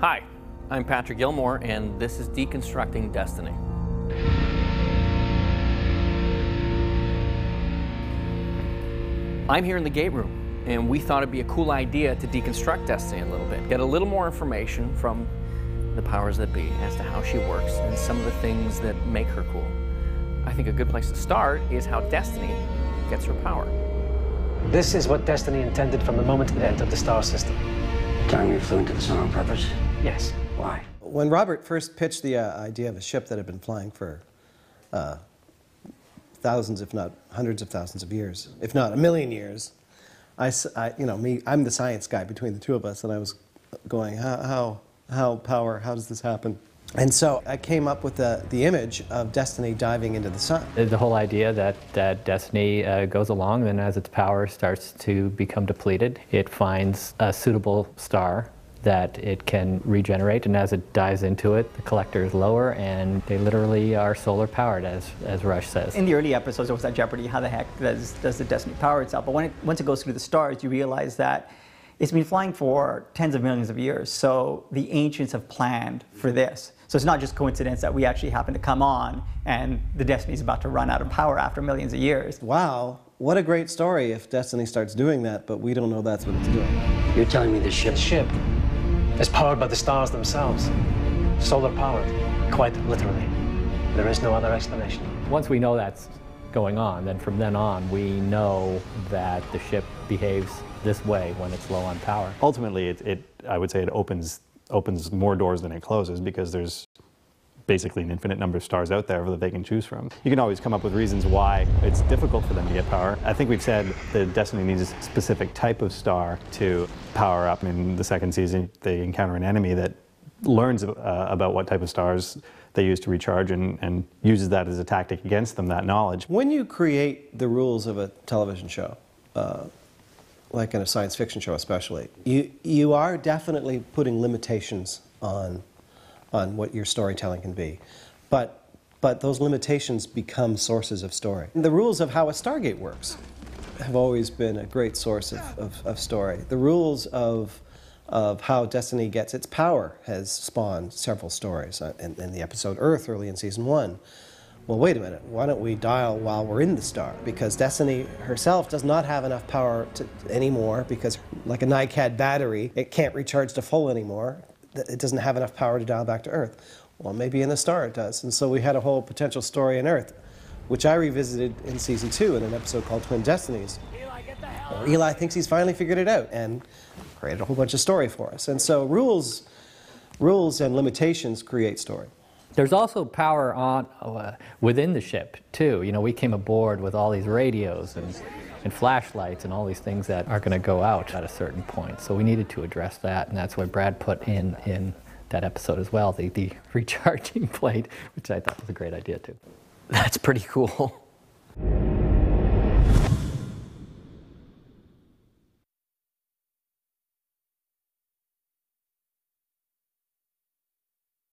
Hi, I'm Patrick Gilmore, and this is Deconstructing Destiny. I'm here in the gate room, and we thought it'd be a cool idea to deconstruct Destiny a little bit, get a little more information from the powers that be as to how she works and some of the things that make her cool. I think a good place to start is how Destiny gets her power. This is what Destiny intended from the moment it entered the star system. Telling me you flew into the sun on purpose? Yes. Why? When Robert first pitched the idea of a ship that had been flying for thousands, if not hundreds of thousands of years, if not a million years, I'm the science guy between the two of us, and I was going, how does this happen? And so I came up with the image of Destiny diving into the sun. The whole idea that Destiny goes along, and as its power starts to become depleted, it finds a suitable star that it can regenerate, and as it dives into it, the collector is lower, and they literally are solar powered, as Rush says. In the early episodes, there was that jeopardy, how the heck does the Destiny power itself? But once it goes through the stars, you realize that it's been flying for tens of millions of years, so the ancients have planned for this. So it's not just coincidence that we actually happen to come on and the Destiny's about to run out of power after millions of years. Wow, what a great story if Destiny starts doing that, but we don't know that's what it's doing. You're telling me this ship... The ship is powered by the stars themselves. Solar powered, quite literally. There is no other explanation. Once we know that's going on, then from then on, we know that the ship behaves this way when it's low on power. Ultimately, I would say it opens more doors than it closes, because there's basically an infinite number of stars out there that they can choose from. You can always come up with reasons why it's difficult for them to get power. I think we've said that Destiny needs a specific type of star to power up. In the second season, they encounter an enemy that learns about what type of stars they use to recharge and uses that as a tactic against them, that knowledge. When you create the rules of a television show, like in a science fiction show especially, you are definitely putting limitations on what your storytelling can be. But those limitations become sources of story. The rules of how a Stargate works have always been a great source of story. The rules of how Destiny gets its power has spawned several stories. In the episode Earth, early in season 1, well, wait a minute, why don't we dial while we're in the star? Because Destiny herself does not have enough power anymore, because like a NiCad battery, it can't recharge to full anymore. It doesn't have enough power to dial back to Earth. Well, maybe in the star it does. And so we had a whole potential story in Earth, which I revisited in season 2 in an episode called Twin Destinies. Eli thinks he's finally figured it out and created a whole bunch of story for us. And so rules and limitations create story. There's also power within the ship, too. You know, we came aboard with all these radios and flashlights and all these things that are going to go out at a certain point. So we needed to address that, and that's what Brad put in that episode as well, the recharging plate, which I thought was a great idea, too. That's pretty cool.